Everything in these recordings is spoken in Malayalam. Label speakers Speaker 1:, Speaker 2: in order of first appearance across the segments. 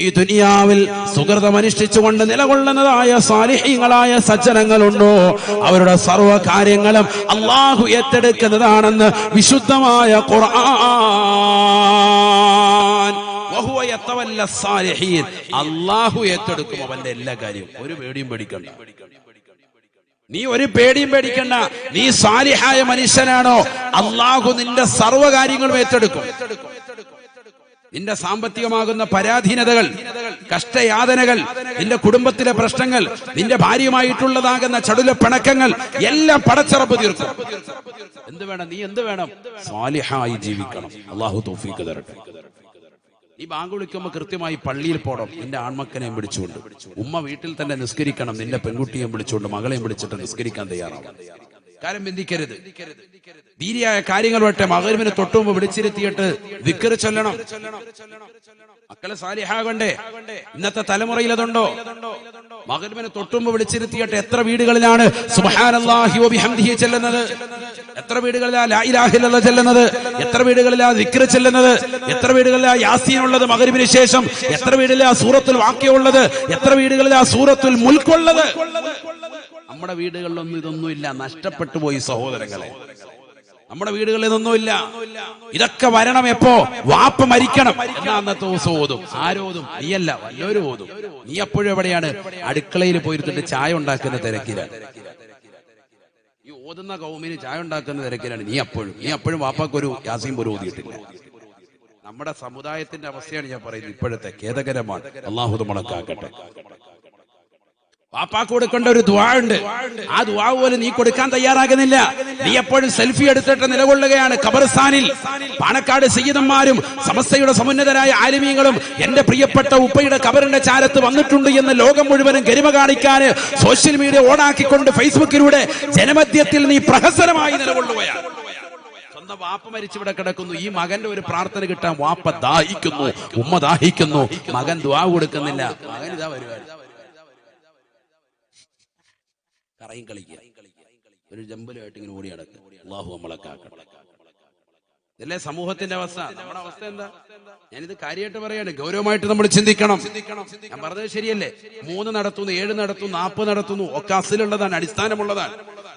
Speaker 1: ഈ ദുനിയാവിൽ സുകൃതമനുഷ്ഠിച്ചുകൊണ്ട് നിലകൊള്ളുന്നതായ സാലിഹീങ്ങളായ സജ്ജനങ്ങളുണ്ടോ അവരുടെ സർവ്വ കാര്യങ്ങളും അള്ളാഹു ഏറ്റെടുക്കുന്നതാണെന്ന് വിശുദ്ധമായ ഖുർആൻ. വഹുവ യതവല്ല സാലിഹീൻ, അള്ളാഹു ഏറ്റെടുക്കും അവന്റെ എല്ലാ കാര്യവും. ഒരു പേടിയും പേടിക്കണ്ട, നീ ഒരു പേടിയും പേടിക്കണ്ട. നീ സാലിഹായ മനുഷ്യനാണോ, അള്ളാഹു നിന്റെ സർവ്വ കാര്യങ്ങളും ഏറ്റെടുക്കും. നിന്റെ സാമ്പത്തികമാകുന്ന പരാധീനതകൾ, കഷ്ടയാതനകൾ, നിന്റെ കുടുംബത്തിലെ പ്രശ്നങ്ങൾ, നിന്റെ ഭാര്യയുമായിട്ടുള്ളതാകുന്ന ചടുല പിണക്കങ്ങൾ എല്ലാം പടച്ചറപ്പ് തീർക്കും. എന്ത് വേണം, നീ എന്ത് വേണം? സാലിഹായി ജീവിക്കണം. അള്ളാഹു തൗഫീഖ് തരട്ടെ. ഈ ബാങ്ക് വിളിക്കുമ്പോൾ കൃത്യമായി പള്ളിയിൽ പോകണം. നിന്റെ ആൺമക്കനെയും വിളിച്ചുകൊണ്ട്, ഉമ്മ വീട്ടിൽ തന്നെ നിസ്കരിക്കണം. നിന്റെ പെൺകുട്ടിയെയും വിളിച്ചുകൊണ്ട്, മകളെയും വിളിച്ചിട്ട് നിസ്കരിക്കാൻ തയ്യാറാവും. കാര്യം ബന്ധിക്കരുത്. ദീനിയായ കാര്യങ്ങൾ വട്ടെ മഗ്‌രിബിന് തൊട്ടുമുമ്പ് വിളിച്ചിരുത്തിയിട്ട് ദിക്ർ ചൊല്ലണം. മക്കളെ സാലിഹാകണ്ടേ? ഇന്നത്തെ തലമുറയിൽ അതുണ്ടോ? മഗ്‌രിബിന് തൊട്ടുമുമ്പ് വിളിച്ചിരുത്തിയിട്ട് എത്ര വീടുകളിലാണ് സുബ്ഹാനല്ലാഹി വബിഹംദിഹി ചെല്ലുന്നത്? എത്ര വീടുകളിലാ ലാ ഇലാഹ ഇല്ലല്ലാഹ് ചെല്ലുന്നത്? എത്ര വീടുകളിലാ ദിക്ർ ചെല്ലുന്നത്? എത്ര വീടുകളിലാ യാസീൻ ഉള്ളത് മഗ്‌രിബിന് ശേഷം? എത്ര വീടുകളിലാ സൂറത്തുൽ വാഖിയ ഉള്ളത്? എത്ര വീടുകളിലാ സൂറത്തുൽ മുൽക്ക് ഉള്ളത്? നമ്മുടെ വീടുകളിലൊന്നും ഇതൊന്നുമില്ല. നഷ്ടപ്പെട്ടു പോയി സഹോദരങ്ങളെ. നമ്മുടെ വീടുകളിൽ ഇതൊന്നുമില്ല. ഇതൊക്കെ വരണം എപ്പോ? വാപ്പ മരിക്കണം എന്നാ അന്നത്തെ ദിവസം ഓതും. ആരോതും? നീയല്ല, വല്ലവരും ഓതും. നീ എപ്പോഴും എവിടെയാണ്? അടുക്കളയിൽ പോയിരുന്നിട്ട് ചായ ഉണ്ടാക്കുന്ന തിരക്കിലാണ്. ഈ ഓതുന്ന കൗമിന് ചായ ഉണ്ടാക്കുന്ന തിരക്കിലാണ് നീ എപ്പോഴും വാപ്പാക്കൊരു യാസീൻ പോലും ഓതിയിട്ടില്ല. നമ്മുടെ സമുദായത്തിന്റെ അവസ്ഥയാണ് ഞാൻ പറയുന്നത്. ഇപ്പോഴത്തെ ഖേദകരമാണ്. അല്ലാഹു നമ്മളെ കാക്കട്ടെ. വാപ്പാക്ക് കൊടുക്കേണ്ട ഒരു ദുആ ഉണ്ട്. ആ ദുആ പോലും നീ കൊടുക്കാൻ തയ്യാറാകുന്നില്ല. നീ എപ്പോഴും സെൽഫി എടുത്തിട്ട് നിലകൊള്ളുകയാണ് ഖബർസ്ഥാനിൽ. പാണക്കാട് സയ്യിദന്മാരും സമസ്തയുടെ സമുന്നതരായ ആലിമീങ്ങളും എന്റെ പ്രിയപ്പെട്ട ഉപ്പയുടെ ഖബറിന്റെ ചാരത്ത് വന്നിട്ടുണ്ട് എന്ന് ലോകം മുഴുവനും ഗരിമ കാണിക്കാൻ സോഷ്യൽ മീഡിയ ഓണാക്കിക്കൊണ്ട് ഫേസ്ബുക്കിലൂടെ ജനമധ്യത്തിൽ നീ പ്രഹസനമായി നിലകൊള്ളുകയാണ്. സ്വന്തം വാപ്പ മരിച്ചിവിടെ കിടക്കുന്നു. ഈ മകന്റെ ഒരു പ്രാർത്ഥന കിട്ടാൻ വാപ്പ ദാഹിക്കുന്നു, ഉമ്മ ദാഹിക്കുന്നു. മകൻ ദുആ കൊടുക്കുന്നില്ല. മകൻ ഇതാ വരുവാണ്, കറയും കളിക്കുക, ഒരു ജമ്പലുമായിട്ട് ഇങ്ങനെ ഓടി നടക്കുക. അല്ലാഹു നമ്മളെ കാക്കട്ടെ. ഇതല്ലേ സമൂഹത്തിന്റെ അവസ്ഥ? നമ്മുടെ അവസ്ഥ എന്താ? ഞാനിത് കാര്യമായിട്ട് പറയാണ്, ഗൗരവമായിട്ട് നമ്മൾ ചിന്തിക്കണം. ഞാൻ പറഞ്ഞത് ശരിയല്ലേ? 3 നടത്തുന്നു, 7 നടത്തുന്നു, 40 നടത്തുന്നു, ഒക്കെ അസിലുള്ളതാണ്, അടിസ്ഥാനമുള്ളതാണ്.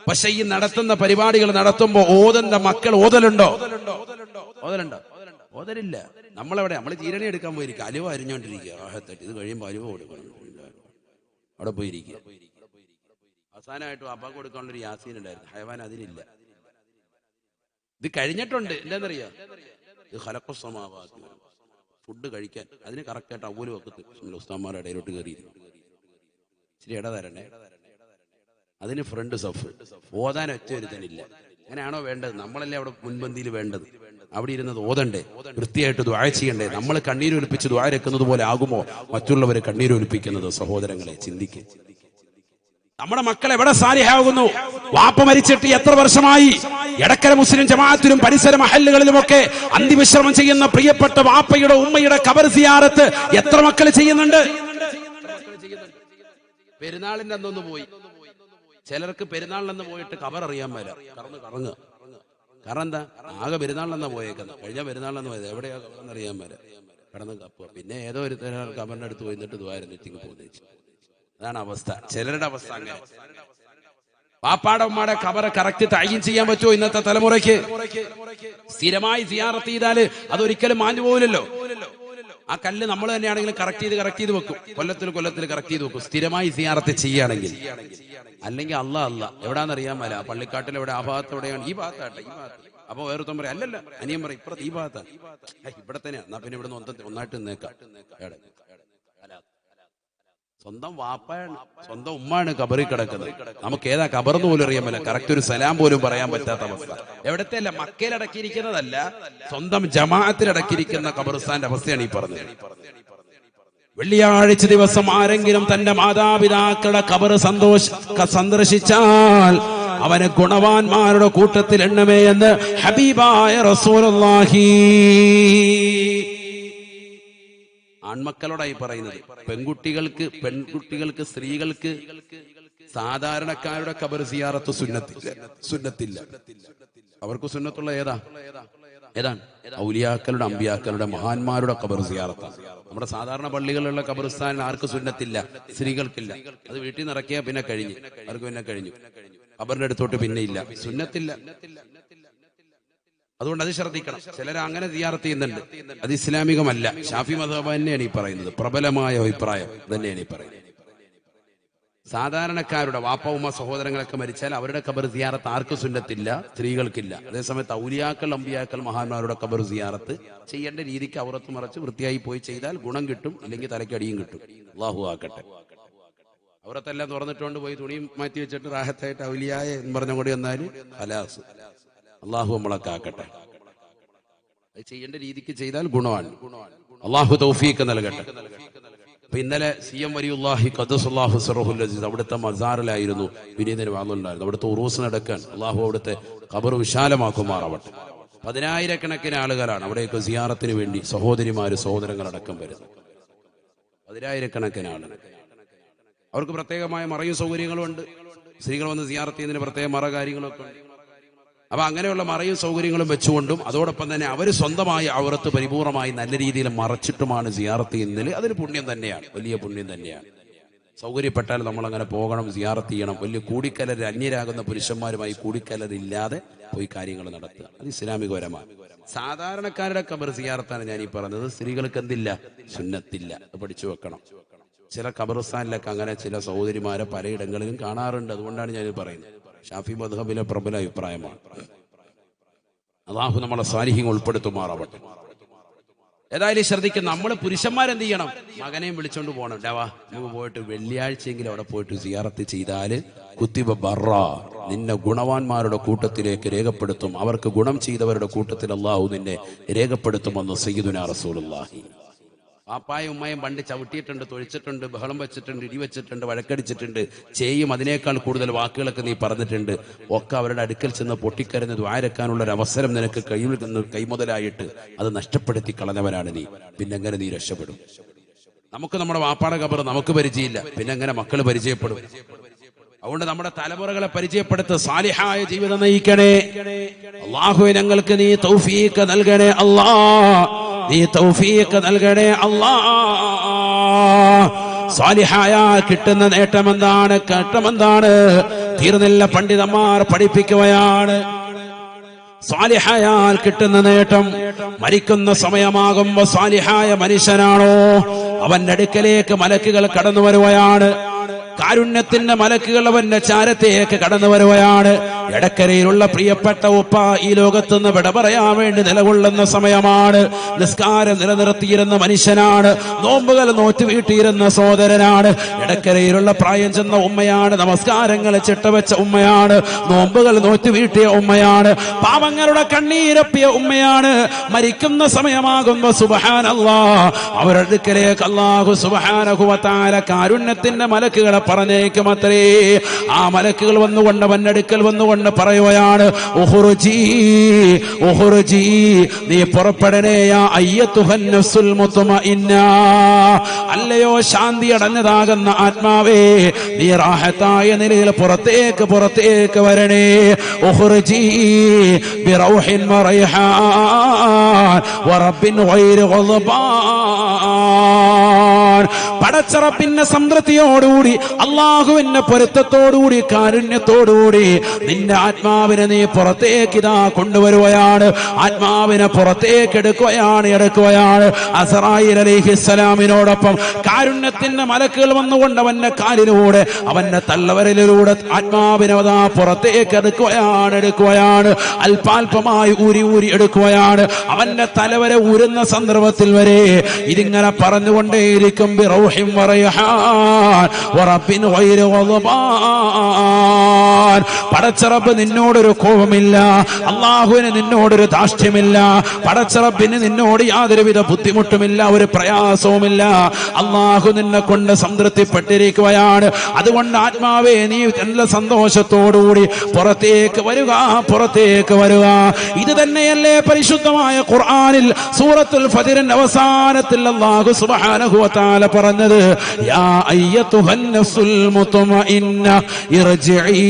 Speaker 1: പക്ഷെ ഈ നടത്തുന്ന പരിപാടികൾ നടത്തുമ്പോ ഓതന്റെ മക്കൾ ഓതലുണ്ടോ? ഓതലില്ല. നമ്മളെവിടെ? നമ്മൾ തീരണി എടുക്കാൻ പോയിരിക്കുക, അലുവ അരിഞ്ഞോണ്ടിരിക്കുക. ഇത് കഴിയുമ്പോൾ അലുവ കൊടുക്കണം, അവിടെ പോയിരിക്കുക. അവസാനമായിട്ട് വാപ്പാക്ക് കൊടുക്കാനുള്ളൊരു യാസീൻ ഉണ്ടായിരുന്നു, ഹയവാൻ അതിലില്ല. ഇത് കഴിഞ്ഞിട്ടുണ്ട്. എന്താണെന്നറിയാം? ഇത് ഖലഖുസ്സമാവാതി, ഫുഡ് കഴിക്കാൻ അതിന് കറക്റ്റായിട്ട് അവല് വെക്കത്ത് ഉസ്താന്മാരുടെ ഇടയിലോട്ട് കയറിയിരുന്നു. ഇച്ചിരി ഇട തരണേ, അതിന് ഫ്രണ്ട് സഫ്. ഓതാൻ ഒറ്റ ഒരുത്തനില്ല. അങ്ങനെയാണോ വേണ്ടത്? നമ്മളല്ലേ അവിടെ മുൻപന്തിയിൽ വേണ്ടത്. അവിടെ ഇരുന്നത് ഓതണ്ടേ, വൃത്തിയായിട്ട് ദുആ ചെയ്യണ്ടേ? നമ്മൾ കണ്ണീരൊലിപ്പിച്ച് ദുആ രക്കുന്നത് പോലെ ആകുമോ മറ്റുള്ളവർ കണ്ണീരൊലിപ്പിക്കുന്നത്? സഹോദരങ്ങളെ ചിന്തിക്കുക. നമ്മുടെ മക്കൾ എവിടെ സാലിഹാകുന്നു? വാപ്പ മരിച്ചിട്ട് എത്ര വർഷമായി? എടക്കര മുസ്ലിം ജമാഅത്തിലും പരിസര മഹല്ലുകളിലുമൊക്കെ അന്തിവിശ്രമം ചെയ്യുന്ന പ്രിയപ്പെട്ട വാപ്പയുടെ ഉമ്മയുടെ ഖബർ സിയാറത്ത് എത്ര മക്കൾ ചെയ്യുന്നുണ്ട്? പെരുന്നാളിന്റെ അന്നൊന്ന് പോയി. ചിലർക്ക് പെരുന്നാളിലെന്ന് പോയിട്ട് ഖബർ അറിയാൻ മേല, കറങ്ങുക. കാരണം എന്താ? ആകെ പെരുന്നാളിലെന്നാ പോയേക്കുന്നത്. കഴിഞ്ഞ പെരുന്നാളിലെന്ന് പോയത് എവിടെയാ ഖബറെന്നറിയാൻ മേല, കിടന്ന് കപ്പുക. പിന്നെ ഏതോ ഒരു ഖബറിന്റെ അടുത്ത് പോയിട്ട് ദ്വാരത്തിക്ക് പോകുന്നത്. അതാണ് അവസ്ഥ. ചിലരുടെ അവസ്ഥ അങ്ങനെ. പാപ്പാടെ ഉമ്മാടെ ഖബർ കറക്റ്റ് തഅയീൻ ചെയ്യാൻ പറ്റുമോ ഇന്നത്തെ തലമുറയ്ക്ക്? സ്ഥിരമായി സിയാറത്ത് ചെയ്താല് അതൊരിക്കലും മാഞ്ഞു പോകില്ലല്ലോ. ആ കല്ല് നമ്മൾ തന്നെയാണെങ്കിലും കറക്റ്റ് ചെയ്ത് വെക്കും. കൊല്ലത്തിൽ കറക്റ്റ് ചെയ്ത് വെക്കും, സ്ഥിരമായി സിയാറത്ത് ചെയ്യുകയാണെങ്കിൽ. അല്ലെങ്കിൽ അല്ലാ എവിടാന്നറിയാൻ മേല. പള്ളിക്കാട്ടിൽ എവിടെ? ആ ഭാഗത്ത് എവിടെയാണ്? ഈ ഭാഗത്താട്ടെ, ഈ ഭാഗത്ത്. അപ്പൊ വേറൊരുത്തം പറയാം, അല്ലല്ല അനിയൻ പറയും ഇപ്പുറത്ത് ഈ ഭാഗത്താ. ഇവിടെ തന്നെയാ, എന്നാ പിന്നെ ഇവിടെ ഒന്നായിട്ട് നിന്നേക്കാം. സ്വന്തം വാപ്പയാണ്, സ്വന്തം ഉമ്മാണ് ഖബറിൽ കിടക്കുന്നത്. നമുക്ക് ഏതാ ഖബറെന്ന് പോലും അറിയാൻ പറ്റില്ല. കറക്റ്റ് ഒരു സലാം പോലും പറയാൻ പറ്റാത്ത അവസ്ഥ. എവിടത്തെ അല്ല, മക്കയിലടക്കിയിരിക്കുന്നതല്ല, സ്വന്തം ജമാഅത്തിലടക്കിയിരിക്കുന്ന ഖബർസ്ഥാന്റെ അവസ്ഥയാണ് ഈ പറഞ്ഞത്. വെള്ളിയാഴ്ച ദിവസം ആരെങ്കിലും തന്റെ മാതാപിതാക്കളുടെ ഖബർ സന്ദർശിച്ചാൽ അവന് ഗുണവാന്മാരുടെ കൂട്ടത്തിൽ എണ്ണമേ എന്ന് ഹബീബായ റസൂലുള്ളാഹി. ആൺമക്കളോടായി പറയുന്നത്. പെൺകുട്ടികൾക്ക് സ്ത്രീകൾക്ക് സാധാരണക്കാരുടെ ഖബർ സിയാറത്ത് സുന്നത്തില്ല. അവർക്ക് സുന്നത്തുള്ള ഏതാ? ഏതാണ്? ഔലിയാക്കളുടെ, അമ്പിയാക്കളുടെ, മഹാന്മാരുടെ ഖബർ സിയാറത്താണ്. നമ്മുടെ സാധാരണ പള്ളികളിലുള്ള ഖബർസ്ഥാനിൽ ആർക്കും സുന്നത്തില്ല, സ്ത്രീകൾക്കില്ല. അത് വീട്ടിൽ നിന്ന് ഇറക്കിയാൽ പിന്നെ കഴിഞ്ഞു, അവർക്ക് പിന്നെ കഴിഞ്ഞു. ഖബറിന്റെ അടുത്തോട്ട് പിന്നെ ഇല്ല, സുന്നത്തില്ല. അതുകൊണ്ട് അത് ശ്രദ്ധിക്കണം. ചിലർ അങ്ങനെ സിയാറത്ത് ചെയ്യുന്നുണ്ട്, അത് ഇസ്ലാമികമല്ല. ഷാഫി മദ്ഹബ് തന്നെയാണ് ഈ പറയുന്നത്, പ്രബലമായ അഭിപ്രായം തന്നെയാണ് ഈ പറയുന്നത്. സാധാരണക്കാരുടെ വാപ്പ ഉമ്മ സഹോദരങ്ങളൊക്കെ മരിച്ചാൽ അവരുടെ ഖബർ സിയാറത്ത് ആർക്കും സുന്നത്തില്ല, സ്ത്രീകൾക്കില്ല. അതേസമയത്ത് ഔലിയാക്കൾ, അമ്പിയാക്കൾ, മഹാന്മാരുടെ ഖബർ സിയാറത്ത് ചെയ്യേണ്ട രീതിക്ക് ഔറത്ത് മറച്ച് വൃത്തിയായി പോയി ചെയ്താൽ ഗുണം കിട്ടും, ഇല്ലെങ്കിൽ തലയ്ക്കടിയും കിട്ടും. അല്ലാഹു ആക്കട്ടെ. ഔറത്തെല്ലാം തുറന്നിട്ടുകൊണ്ട് പോയി തുണിയും മാറ്റി വെച്ചിട്ട് റാഹത്തായിട്ട് ഔലിയായ എന്ന് പറഞ്ഞുകൊണ്ട് വന്നാൽ ഹലാസ്. അള്ളാഹു നമ്മളൊക്കെ ആക്കട്ടെ. അത് ചെയ്യേണ്ട രീതിക്ക് ചെയ്താൽ ഗുണമാണ്. അള്ളാഹു തൗഫീഖ് നൽകട്ടെ. അപ്പൊ ഇന്നലെ CM വലിയുല്ലാഹി ഖദ്ദസല്ലാഹു സിറഹുൽ അസീസ് അവിടുത്തെ മസാറിലായിരുന്നു വിനീതന് വാങ്ങുന്നുണ്ടായിരുന്നു. അവിടുത്തെ ഉറൂസ് നടക്കാൻ അള്ളാഹു അവിടുത്തെ ഖബർ വിശാലമാക്കുമാറാവട്ടെ. 10,000-കണക്കിന് ആളുകളാണ് അവിടെയൊക്കെ സിയാറത്തിന് വേണ്ടി സഹോദരിമാര്, സഹോദരങ്ങളടക്കം വരുന്നത്. 10,000-കണക്കിന് ആളുകൾ. അവർക്ക് പ്രത്യേകമായ മറയും സൗകര്യങ്ങളും ഉണ്ട്. സ്ത്രീകൾ വന്ന് സിയാറത്ത് ചെയ്യുന്നതിന് പ്രത്യേക മറ കാര്യങ്ങളൊക്കെ ഉണ്ട്. അപ്പൊ അങ്ങനെയുള്ള മറയും സൗകര്യങ്ങളും വെച്ചുകൊണ്ടും അതോടൊപ്പം തന്നെ അവർ സ്വന്തമായി ഔറത്ത് പരിപൂർണമായി നല്ല രീതിയിൽ മറച്ചിട്ടുമാണ് സിയാറത്ത് ചെയ്യുന്നതിൽ അതൊരു പുണ്യം തന്നെയാണ്, വലിയ പുണ്യം തന്നെയാണ്. സൗകര്യപ്പെട്ടാൽ നമ്മൾ അങ്ങനെ പോകണം, സിയാറത്ത് ചെയ്യണം. വലിയ കൂടിക്കലർ, അന്യരാകുന്ന പുരുഷന്മാരുമായി കൂടിക്കലരില്ലാതെ പോയി കാര്യങ്ങൾ നടത്തുക, അത് ഇസ്ലാമികപരമാണ്. സാധാരണക്കാരുടെ ഖബർ സിയാറത്താണ് ഞാൻ ഈ പറഞ്ഞത്. സ്ത്രീകൾക്ക് എന്തില്ല? സുന്നത്തില്ല. അത് പഠിച്ചു വെക്കണം. ചില ഖബർസ്ഥാനിലൊക്കെ അങ്ങനെ ചില സഹോദരിമാരെ പലയിടങ്ങളിലും കാണാറുണ്ട്. അതുകൊണ്ടാണ് ഞാൻ പറയുന്നത്. ഷാഫി മദ്ഹബിലെ പ്രബല അഭിപ്രായമാണ്. അല്ലാഹു നമ്മളെ സാലിഹ്യങ്ങൾ ഉൾപ്പെടുത്തുമാറാവട്ടെ. ഏതായാലും ശ്രദ്ധിക്കും, നമ്മൾ പുരുഷന്മാരെന്ത് ചെയ്യണം? മകനെയും വിളിച്ചോണ്ട് പോകണം. ഡവാ നമുക്ക് പോയിട്ട് വെള്ളിയാഴ്ചയെങ്കിലും അവിടെ പോയിട്ട് സിയാറത്ത് ചെയ്താല് കുത്തിബ ബറ, നിന്നെ ഗുണവാന്മാരുടെ കൂട്ടത്തിലേക്ക് രേഖപ്പെടുത്തും. അവർക്ക് ഗുണം ചെയ്തവരുടെ കൂട്ടത്തിൽ അല്ലാഹു നിന്നെ രേഖപ്പെടുത്തുമെന്ന് സയ്യിദുനാ റസൂലുള്ളാഹി. പാപ്പായും ഉമ്മയും പണ്ട് ചവിട്ടിയിട്ടുണ്ട്, തൊഴിച്ചിട്ടുണ്ട്, ബഹളം വെച്ചിട്ടുണ്ട്, ഇടിവെച്ചിട്ടുണ്ട്, വഴക്കടിച്ചിട്ടുണ്ട്, ചെയ്യും. അതിനേക്കാൾ കൂടുതൽ വാക്കുകളൊക്കെ നീ പറഞ്ഞിട്ടുണ്ട്. ഒക്കെ അവരുടെ അടുക്കൽ ചെന്ന് പൊട്ടിക്കരഞ്ഞ് ദ്വാരക്കാനുള്ള ഒരു അവസരം നിനക്ക് കൈമുതലായിട്ട് അത് നഷ്ടപ്പെടുത്തി കളഞ്ഞവനാണ് നീ. പിന്നെങ്ങനെ നീ രക്ഷപ്പെടും? നമുക്ക് നമ്മുടെ വാപ്പാടെ ഖബർ നമുക്ക് പരിചയമില്ല, പിന്നെ എങ്ങനെ മക്കൾ പരിചയപ്പെടും? അതുകൊണ്ട് നമ്മുടെ തലമുറകളെ പരിചയപ്പെടുത്ത്, സാലിഹായ ജീവിതം നയിക്കണേ. അല്ലാഹു ഞങ്ങൾക്ക് നീ തൗഫീഖ് നൽകണേ. നീ തൗഫീഖ് നൽകണേ അല്ലാ. സാലിഹായ കിട്ടുന്ന നേട്ടമെന്താണ്? ഘട്ടമെന്താണ്? തീർന്നില്ല. പണ്ഡിതന്മാർ പഠിപ്പിക്കുകയാണ്. സാലിഹായാൽ കിട്ടുന്ന നേട്ടം, മരിക്കുന്ന സമയമാകുമ്പോ സാലിഹായ മനുഷ്യനാണോ അവന്റെ അടുക്കലേക്ക് മലക്കുകൾ കടന്നു വരുകയാണ്. കാരുണ്യത്തിന്റെ മലക്കുകൾ അവന്റെ ചാരത്തേക്ക് കടന്നു വരുകയാണ്. എടക്കരയിലുള്ള പ്രിയപ്പെട്ട ഉപ്പ ഈ ലോകത്തുനിന്ന് വിട പറയാൻ വേണ്ടി നിലകൊള്ളുന്ന സമയമാണ്. നിസ്കാരം നിലനിർത്തിയിരുന്ന മനുഷ്യനാണ്, നോമ്പുകൾ നോറ്റ് വീട്ടിയിരുന്ന സഹോദരനാണ്. എടക്കരയിലുള്ള പ്രായം ചെന്ന ഉമ്മയാണ്, നമസ്കാരങ്ങളെ ചിട്ടവെച്ച ഉമ്മയാണ്, നോമ്പുകൾ നോറ്റ് വീട്ടിയ ഉമ്മയാണ്, പാവങ്ങളുടെ കണ്ണീരപ്പിയ ഉമ്മയാണ്. മരിക്കുന്ന സമയമാകുമ്പോ സുബ്ഹാനല്ലാഹ് അവരുടെ അടുക്കലേക്ക് അല്ലാഹു സുബ്ഹാനഹു വ തആല കാരുണ്യത്തിന്റെ മലക്കുകളെ പറഞ്ഞേക്കുമത്രേ. ആ മലക്കുകൾ വന്നുകൊണ്ട് അവന്റെ അടുക്കൽ വന്നുകൊണ്ട് പറയുകയാണ്, ഉഖ്റുജി ഉഖ്റുജി, നീ പുറപ്പെടണേ. യാ അയ്യത്തുഹൻ നഫ്സുൽ മുത്മഇന്ന, അല്ലയോ ശാന്തി അടഞ്ഞതാകുന്ന ആത്മാവേ, നീ റാഹത്തായ നിലയിൽ പുറത്തേക്ക് വരണേ. ഉഖ്റുജി ബിറൗഹിൻ വറൈഹാൻ വറബ്ബിൻ ഗൈരി ഗളബാൻ. പടച്ചറപ്പിന്റെ സംതൃപ്തിയോടുകൂടി, അള്ളാഹുവിന്റെ പൊരുത്തത്തോടുകൂടി, കാരുണ്യത്തോടുകൂടി നിന്റെ ആത്മാവിനെ നീ പുറത്തേക്ക് ഇതാ കൊണ്ടുവരുകയാണ്. ആത്മാവിനെ പുറത്തേക്ക് എടുക്കുകയാണ്. അസ്റായീൽ അലൈഹിസ്സലാമിനോടൊപ്പം കാരുണ്യത്തിന്റെ മലക്കുകൾ വന്നുകൊണ്ട് അവന്റെ കാലിലൂടെ, അവന്റെ തള്ളവരലിലൂടെ ആത്മാവിനെ അതാ പുറത്തേക്ക് എടുക്കുകയാണ്. അല്പാൽപമായി ഊരി എടുക്കുകയാണ്. അവന്റെ തലവരെ ഊരുന്ന സന്ദർഭത്തിൽ വരെ ഇതിങ്ങനെ പറഞ്ഞുകൊണ്ടേയിരിക്കും, ബിറൗഹിൻ വറൈഹാൻ വറബ്ബിൻ ഗൈരി ഗളബാൻ. പടച്ചറബ് നിന്നോടൊരു കോപമില്ല, അള്ളാഹുവിന് നിന്നോടൊരു ധാർഷ്ട്യമില്ല, പടച്ചറബിന് നിന്നോട് യാതൊരുവിധ ബുദ്ധിമുട്ടുമില്ല, ഒരു പ്രയാസവുമില്ല. അള്ളാഹു നിന്നെ കൊണ്ട് സംതൃപ്തിപ്പെട്ടിരിക്കുകയാണ്. അതുകൊണ്ട് ആത്മാവേ, നീ നല്ല സന്തോഷത്തോടുകൂടി പുറത്തേക്ക് വരിക. ഇത് തന്നെയല്ലേ പരിശുദ്ധമായ ഖുർആനിൽ സൂറത്തുൽ ഫജ്റിന്റെ അവസാനത്തിൽ അല്ലാഹു സുബ്ഹാനഹു വ തആല പറഞ്ഞത്, യാ അയ്യത്തുഹൻ നഫ്സുൽ മുത്മഇന്ന ഇർജിഇ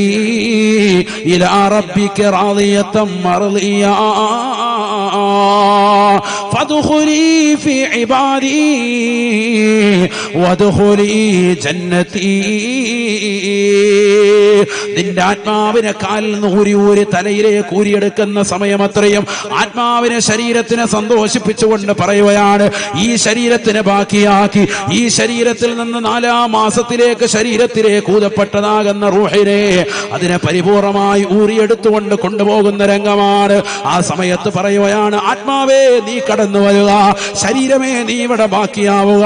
Speaker 1: ഇലാ റബ്ബിക റാദിയതൻ മർദിയ. ഫദ്ഖുലി ഫീ ഇബാദി വദ്ഖുലി ജന്നതി. നിന്റെ ആത്മാവിനെ കാലിൽ നിന്ന് ഊരി തലയിലേക്ക് ഊരിയെടുക്കുന്ന സമയം അത്രയും ആത്മാവിനെ ശരീരത്തിനെ സന്തോഷിപ്പിച്ചുകൊണ്ട് പറയുകയാണ്, ഈ ശരീരത്തിനെ ബാക്കിയാക്കി ഈ ശരീരത്തിൽ നിന്ന് 4-ാം മാസത്തിലേക്ക് ശരീരത്തിലേക്ക് ഊതപ്പെട്ടതാകുന്ന റൂഹിനെ അതിനെ പരിപൂർണമായി ഊരിയെടുത്തുകൊണ്ട് കൊണ്ടുപോകുന്ന രംഗമാണ്. ആ സമയത്ത് പറയുകയാണ്, ആത്മാവേ നീ കടന്നു വരിക, ശരീരമേ നീ ഇവിടെ ബാക്കിയാവുക.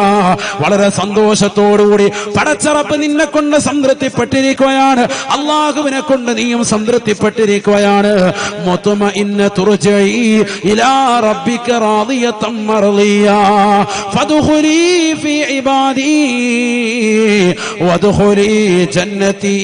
Speaker 1: വളരെ സന്തോഷത്തോടുകൂടി പടച്ചറപ്പ് നിന്നെ കൊണ്ട് സംതൃപ്തിപ്പെട്ടിരിക്കുകയാണ്, അള്ളാഹുവിനെ കൊണ്ട് നീയും സംതൃപ്തിപ്പെട്ടിരിക്കുകയാണ്. മുത്മഇന്ന തുർജഇ ഇലാ റബ്ബിക റാദിയതൻ മർളിയ ഫദ്ഖുലി ഫീ ഇബാദി വദ്ഖുലി ജന്നതി.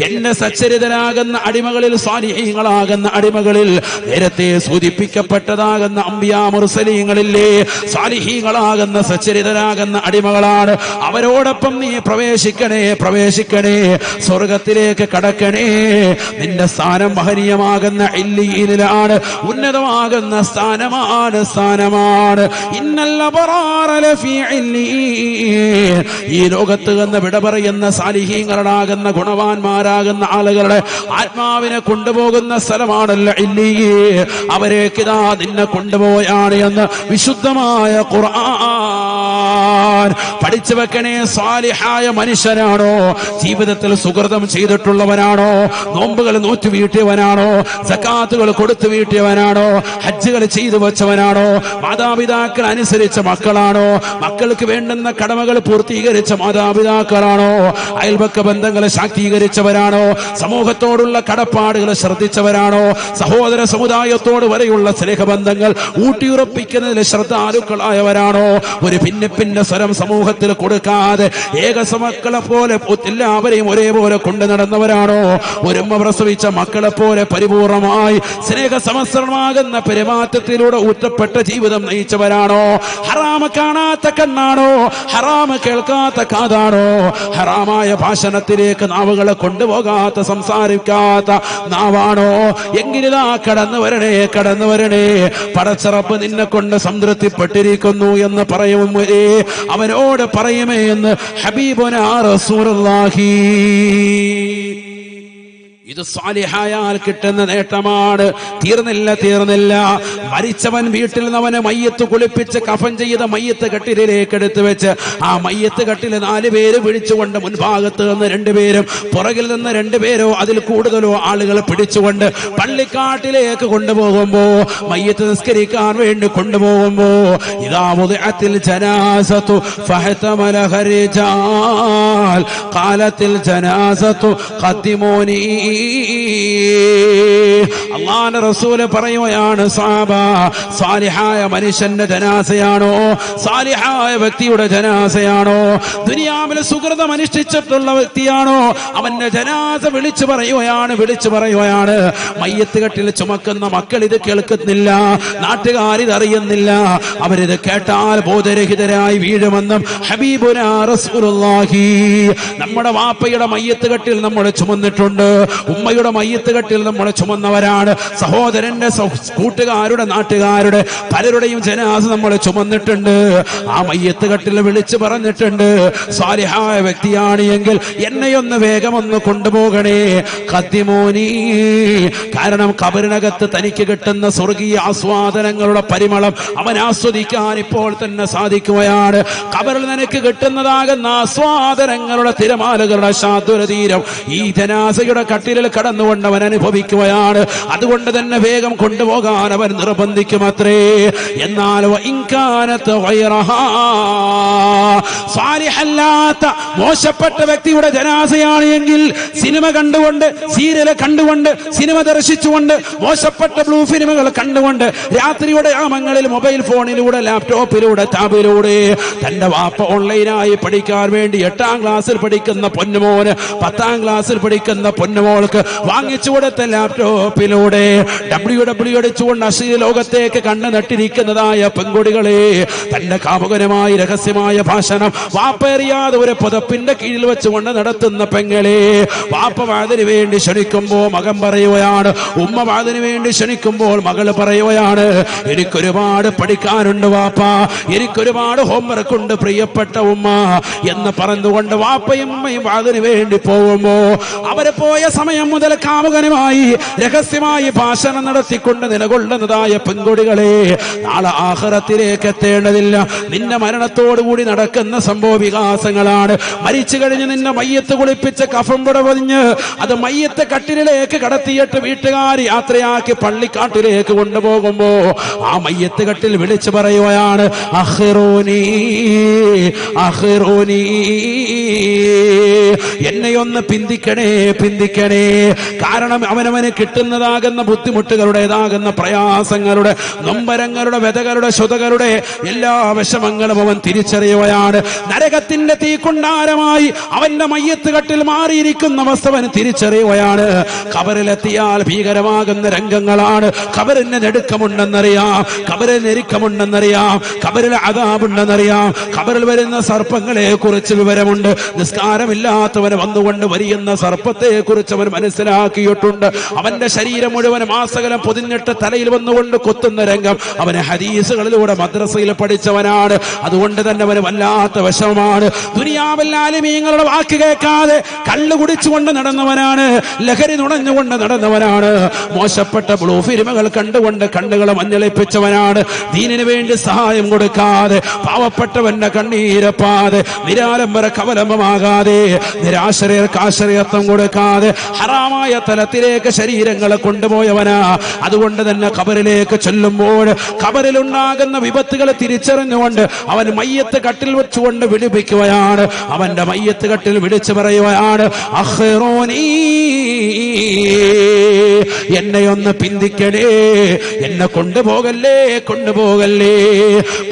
Speaker 1: എന്നെ സച്ചരിതരാകുന്ന അടിമകളിൽ, സ്വാലിഹീങ്ങളാകുന്ന അടിമകളിൽ, നേരത്തെ സൂചിപ്പിക്കപ്പെട്ടതാകുന്ന അംബിയാ മുർസലീങ്ങളില്ലേ, സ്വാലിഹീങ്ങളാകുന്ന സച്ചരിതരാകുന്ന അടിമകളാണ്. അവരോടൊപ്പം നീ പ്രവേശിക്കണേ, പ്രവേശിക്കണേ, സ്വർഗത്തിലേക്ക് കടക്കണേ. നിന്റെ സ്ഥാനം മഹനീയമാകുന്ന ഇല്ലിയിലാണ്, ഉന്നതമാകുന്ന സ്ഥാനമാണ്, സ്ഥാനമാണ്. ഇന്നൽ അബ്റാറ ലഫീ ഇല്ലീൻ. ഈ ലോകത്ത് നിന്ന് വിട പറയുന്ന സാലിഹീങ്ങളാകുന്ന ഗുണവാന്മാരാകുന്ന ആളുകളുടെ ആത്മാവിനെ കൊണ്ടുപോകുന്ന സ്ഥലമാണല്ലോ ഇല്ലീൻ. അവരേക്കിതാ നിന്നെ കൊണ്ടുപോയാണ് എന്ന് വിശുദ്ധമായ ഖുർആൻ. പഠിച്ചു വെക്കണേ, സാലിഹായ മനുഷ്യനാണോ, ജീവിതത്തിൽ സുകൃതം ചെയ്തിട്ടുള്ളവനാണോ, നോമ്പുകൾ നോറ്റു വീട്ടിയവനാണോ, സക്കാത്തുകൾ കൊടുത്തു വീട്ടിയവനാണോ, ഹജ്ജുകൾ ചെയ്തു വെച്ചവനാണോ, മാതാപിതാക്കൾ അനുസരിച്ച മക്കളാണോ, മക്കൾക്ക് വേണ്ടുന്ന കടമകൾ പൂർത്തീകരിച്ച മാതാപിതാക്കളാണോ, അയൽപക്ക ബന്ധങ്ങളെ ശാക്തീകരിച്ചവരാണോ, സമൂഹത്തോടുള്ള കടപ്പാടുകൾ ശ്രദ്ധിച്ചവരാണോ, സഹോദര സമുദായത്തോട് വരെയുള്ള സ്നേഹബന്ധങ്ങൾ ഊട്ടിയുറപ്പിക്കുന്നതിൽ ശ്രദ്ധാലുക്കളായവരാണോ, ഒരു ഭിന്നിപ്പിന്റെ സ്വരം സമൂഹത്തിൽ കൊടുക്കാതെ ഏകസമക്കളെ പോലെ എല്ലാവരെയും ഒരേപോലെ കൊണ്ടു നടന്നവരാണോ, ഒരുമ്മ പ്രസവിച്ച മക്കളെ പോലെ പരിപൂർണമായി സ്നേഹസമസ്രണമാകുന്ന പെരുമാറ്റത്തിലൂടെ ഊറ്റപ്പെട്ട ജീവിതം നയിച്ചവരാണോ, ഹറാമ കാണാത്ത കണ്ണാണോ, ഹറാമ കേൾക്കാത്ത കാതാണോ, ഹറാമായ ഭാഷണത്തിലേക്ക് നാവുകളെ കൊണ്ടുപോകാത്ത സംസാരിക്കാത്ത നാവാണോ, എങ്കിലിതാ കടന്നു വരണേ, കടന്നു വരണേ. പടച്ചറപ്പ് നിന്നെ കൊണ്ട് സംതൃപ്തിപ്പെട്ടിരിക്കുന്നു എന്ന് പറയുമേ, അവനോട് പറയുമേ എന്ന് ഹബീബുനാ റസൂലുള്ളാഹി. ഇത് സാലിഹായാൽ കിട്ടുന്ന നേട്ടമാണ്. തീർന്നില്ല. മരിച്ചവൻ വീട്ടിൽ നിന്ന് അവനെ മയ്യത്ത് കുളിപ്പിച്ച് കഫൻ ചെയ്ത മയ്യത്ത് കട്ടിലേക്ക് എടുത്തു വെച്ച് ആ മയ്യത്ത് കട്ടിൽ 4 പേര് പിടിച്ചുകൊണ്ട് മുൻഭാഗത്ത് നിന്ന് 2 പേരും പുറകിൽ നിന്ന് 2 പേരോ അതിൽ കൂടുതലോ ആളുകൾ പിടിച്ചുകൊണ്ട് പള്ളിക്കാട്ടിലേക്ക് കൊണ്ടുപോകുമ്പോ, മയ്യത്ത് നിസ്കരിക്കാൻ വേണ്ടി കൊണ്ടുപോകുമ്പോ, ഇദാ വുദിഅത്തിൽ ജനാസതു ഫഹതമലഹ റിജാൽ ഖാലത്തിൽ ജനാസതു ഖദ്ദിമൂനി. അല്ലാഹുവിന്റെ റസൂൽ പറയുകയാണ്, സഹാബ, സാലിഹായ മനുഷ്യന്റെ ജനാസയാണോ, സാലിഹായ വ്യക്തിയുടെ ജനാസയാണോ, ദുനിയാവിൽ സുകൃതം അനുഷ്ഠിച്ചിട്ടുള്ള വ്യക്തിയാണോ, അവന്റെ ജനാസ വിളിച്ചു പറയുകയാണ്. മയ്യത്ത് കെട്ടിൽ ചുമക്കുന്ന മക്കൾ ഇത് കേൾക്കുന്നില്ല, നാട്ടുകാരിത് അറിയുന്നില്ല, അവരിത് കേട്ടാൽ ബോധരഹിതരായി വീഴുമെന്നും ഹബീബുനാ റസൂലുള്ളാഹി. നമ്മുടെ വാപ്പയുടെ മയ്യത്ത് കെട്ടിൽ നമ്മൾ ചുമന്നിട്ടുണ്ട്, ഉമ്മയുടെ മയ്യത്ത് കെട്ടിൽ നമ്മൾ ചുമന്നവരാണ്, സഹോദരന്റെ കൂട്ടുകാരുടെ നാട്ടുകാരുടെ പലരുടെയും ജനാസ നമ്മൾ ചുമന്നിട്ടുണ്ട്. ആ മയ്യത്ത് കെട്ടിൽ വിളിച്ചു പറഞ്ഞിട്ടുണ്ട്, സാലിഹായ വ്യക്തിയാണ് എങ്കിൽ എന്നെയൊന്ന് വേഗമൊന്ന് കൊണ്ടുപോകണേ, ഖദ്ദിമൂനി. കാരണം ഖബറിനകത്ത് തനിക്ക് കിട്ടുന്ന സ്വർഗീയ ആസ്വാദനങ്ങളുടെ പരിമളം അവൻ ആസ്വദിക്കാൻ ഇപ്പോൾ തന്നെ സാധിക്കുകയാണ്. ഖബറിൽ നിനക്ക് കിട്ടുന്നതാകുന്ന ആസ്വാദനങ്ങളുടെ തിരമാലകളുടെ ശാദ്വരതീരം ഈ ജനാസയുടെ കട്ടിലിൽ കടന്നുകൊണ്ട് അവൻ അനുഭവിക്കുകയാണ്. അതുകൊണ്ട് തന്നെ വേഗം കൊണ്ടുപോകാൻ അവൻ നിർബന്ധിക്കുമത്രേ. എന്നാൽ സാലിഹല്ലാത്ത മോശപ്പെട്ട വ്യക്തിയുടെ ജനാസയാണ് എങ്കിൽ സിനിമ കണ്ടുകൊണ്ട്, സീരിയൽ കണ്ടുകൊണ്ട്, സിനിമ ദർശിച്ചുകൊണ്ട്, മോശപ്പെട്ട ബ്ലൂ ഫിലിമുകൾ കണ്ടുകൊണ്ട്, രാത്രിയുടെ യാമങ്ങളിൽ മൊബൈൽ ഫോണിലൂടെ, ലാപ്ടോപ്പിലൂടെ, ടാബിലൂടെ തന്റെ വാപ്പ ഓൺലൈനായി പഠിക്കാൻ വേണ്ടി 8ാം ക്ലാസ്സിൽ പഠിക്കുന്ന പൊന്നുമോന്, 10ാം ക്ലാസ്സിൽ പഠിക്കുന്ന പൊന്നുമോൾ പൊന്നുമോൾക്ക് വാങ്ങിച്ചു കൊടുത്ത ലാപ്ടോപ്പിലൂടെ WWE അടിച്ചുകൊണ്ട് അശ്ലീല ലോകത്തേക്ക് കണ്ണു നട്ടിരിക്കുന്നതായ പെൺകുടികളെ, തന്റെ കാമുകനുമായി രഹസ്യമായ ഭാഷണം വാപ്പേറിയാതെ ഒരു പുതപ്പിന്റെ കീഴിൽ വെച്ചുകൊണ്ട് നടത്തുന്ന പെങ്ങളെ, വാപ്പ വാതിന് വേണ്ടി ക്ഷണിക്കുമ്പോൾ മകൻ പറയുകയാണ്, ഉമ്മ വാതിന് വേണ്ടി ക്ഷണിക്കുമ്പോൾ മകള് പറയുകയാണ്, എനിക്കൊരുപാട് പഠിക്കാനുണ്ട് വാപ്പ, എനിക്കൊരുപാട് ഹോംവർക്ക് ഉണ്ട് പ്രിയപ്പെട്ട ഉമ്മ എന്ന് പറഞ്ഞുകൊണ്ട് വാപ്പയും ഉമ്മയും വാതിന് വേണ്ടി പോകുമ്പോ അവര് പോയ സമയം മുതൽ കാമുകനുമായി രഹസ്യമായി ഭാഷണം നടത്തിക്കൊണ്ട് നിലകൊള്ളുന്നതായ പെൺകുടികളെ, നാളെ ആഖിറത്തിലേക്ക് എത്തേണ്ടതില്ല. നിന്റെ മരണത്തോടുകൂടി നടക്കുന്ന സംഭവ വികാസങ്ങളാണ്. മരിച്ചു കഴിഞ്ഞ് നിന്നെ മയ്യത്ത് കുളിപ്പിച്ച് കഫൻ പുട പൊതിഞ്ഞ് അത് മയ്യത്ത് കട്ടിലേക്ക് കടത്തിയിട്ട് വീട്ടുകാർ യാത്രയാക്കി പള്ളിക്കാട്ടിലേക്ക് കൊണ്ടുപോകുമ്പോ ആ മയ്യത്ത് കട്ടിൽ വിളിച്ചു പറയുകയാണ്, അഖിറൂനി അഖിറൂനി, എന്നെയൊന്ന് പിന്തിക്കണേ പിന്തിക്കണേ. കാരണം അവനവന് കിട്ടുന്നതാകുന്ന ബുദ്ധിമുട്ടുകളുടേതാകുന്ന പ്രയാസങ്ങളുടെ നൊമ്പരങ്ങളുടെ വ്യതകളുടെ ശ്രുതകളുടെ എല്ലാ വിഷമങ്ങളും അവൻ തിരിച്ചറിയുകയാണ്. നരകത്തിന്റെ തീക്കുണ്ടാരമായി അവന്റെ മയ്യത്ത് കട്ടിൽ മാറിയിരിക്കുന്ന അവസ്ഥ അവൻ തിരിച്ചറിയുകയാണ്. ഖബറിലെത്തിയാൽ ഭീകരമാകുന്ന രംഗങ്ങളാണ്. ഖബറിന് നെടുക്കമുണ്ടെന്നറിയാം, ഖബറിന് ഞെരുക്കമുണ്ടെന്നറിയാം, ഖബറിൽ അദാബുണ്ടെന്നറിയാം, ഖബറിൽ വരുന്ന സർപ്പങ്ങളെ കുറിച്ച് വിവരമുണ്ട്. നിസ്കാരമില്ലാത്തവന് വന്നുകൊണ്ട് വരിയുന്ന സർപ്പത്തെ കുറിച്ച് അവൻ മനസ്സിലാക്കിയിട്ടുണ്ട്. അവന്റെ ശരീരം മുഴുവൻ മാസകലം പൊതിഞ്ഞിട്ട് തലയിൽ വന്നുകൊണ്ട് കൊത്തുന്ന രംഗം അവന് ഹദീസുകളിലൂടെ മദ്രസയിൽ പഠിച്ചവനാണ്. അതുകൊണ്ട് തന്നെ അവന് വല്ലാത്ത വിഷമമാണ്. ദുനിയാവിൽ ആലിമീങ്ങളുടെ വാക്ക് കേൾക്കാതെ കള്ളു കുടിച്ചുകൊണ്ട് നടന്നവനാണ്, ലഹരി നുണഞ്ഞുകൊണ്ട് നടന്നവനാണ്, മോശപ്പെട്ട ബ്ലൂ ഫിലിമുകൾ കണ്ടുകൊണ്ട് കണ്ണുകളെ മഞ്ഞളിപ്പിച്ചവനാണ്, ദീനിനു വേണ്ടി സഹായം കൊടുക്കാതെ പാവപ്പെട്ടവന്റെ കണ്ണീരപ്പാതെ നിരാലംബര കവലംബമാകാതെ നിരാശ്രയർക്ക് ആശ്രയത്വം കൊടുക്കാതെ ഹറാമായ തലത്തിലേക്ക് ശരീരങ്ങളെ കൊണ്ടുപോയവനാ. അതുകൊണ്ട് തന്നെ ഖബറിലേക്ക് ചൊല്ലുമ്പോൾ ഖബറിലുണ്ടാകുന്ന വിപത്തുകൾ തിരിച്ചറിഞ്ഞുകൊണ്ട് അവൻ മയ്യത്ത് കട്ടിൽ വെച്ചുകൊണ്ട് വിളിപ്പിക്കുകയാണ്. അവന്റെ മയ്യത്ത് കട്ടിൽ വിളിച്ചു പറയുകയാണ്, അഖിറൂനി, എന്നെയൊന്ന് പിന്തിക്കണേ, എന്നെ കൊണ്ടുപോകല്ലേ കൊണ്ടുപോകല്ലേ.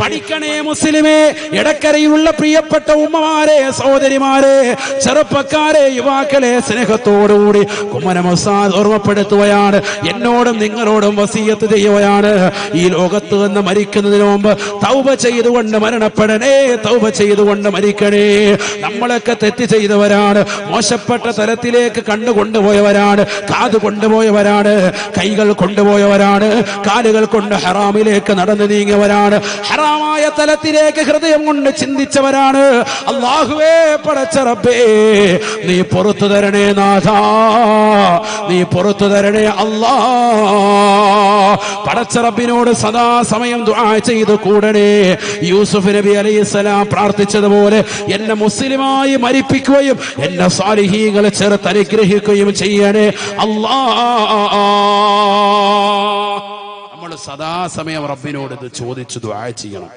Speaker 1: പഠിക്കണേ മുസ്ലിമേ, ഇടക്കരയിലുള്ള പ്രിയപ്പെട്ട ഉമ്മമാരെ, സഹോദരിമാരെ, ചെറുപ്പക്കാരെ, യുവാക്കളെ, സ്നേഹത്തോടുകൂടി കുമ്മനം ഉസ്താദ് ഓർമ്മപ്പെടുത്തുകയാണ്, എന്നോടും നിങ്ങളോടും വസിയത്ത് ചെയ്യുകയാണ്. ഈ ലോകത്ത് നിന്ന് മരിക്കുന്നതിന് മുമ്പ് തൗബ ചെയ്തുകൊണ്ട് മരണപ്പെടണേ, തൗബ ചെയ്തുകൊണ്ട് മരിക്കണേ. നമ്മളൊക്കെ തെറ്റ് ചെയ്തവരാണ്, മോശപ്പെട്ട തലത്തിലേക്ക് കണ്ണു കൊണ്ടുപോയവരാണ്, കാത് കൊണ്ടുപോയവരാണ്, കൈകൾ കൊണ്ടുപോയവരാണ്, കാലുകൾ കൊണ്ട് ഹറാമിലേക്ക് നടന്നു നീങ്ങിയവരാണ്, ഹറാമായ തലത്തിലേക്ക് ഹൃദയം കൊണ്ട് ചിന്തിച്ചവരാണ്. അല്ലാഹുവേ, പടച്ച റബ്ബേ, നീ പുറത്തു തരണേ നാഥാ, നീ പുറത്തു തരണേ അല്ലാ. പടച്ച റബ്ബിനോട് സദാസമയം ദുആ ചെയ്തു കൂടണേ. യൂസുഫ് നബി അലൈഹിസ്സലാം പ്രാർത്ഥിച്ചതുപോലെ എന്നെ മുസ്ലിമായി മരിപ്പിക്കുകയും എന്നെ സാലിഹീങ്ങളെ ചേർത്ത് അനുഗ്രഹിക്കുകയും ചെയ്യണേ അല്ലാ. നമ്മൾ സദാസമയം റബ്ബിനോട് ഇത് ചോദിച്ചു ദുആ ചെയ്യണം.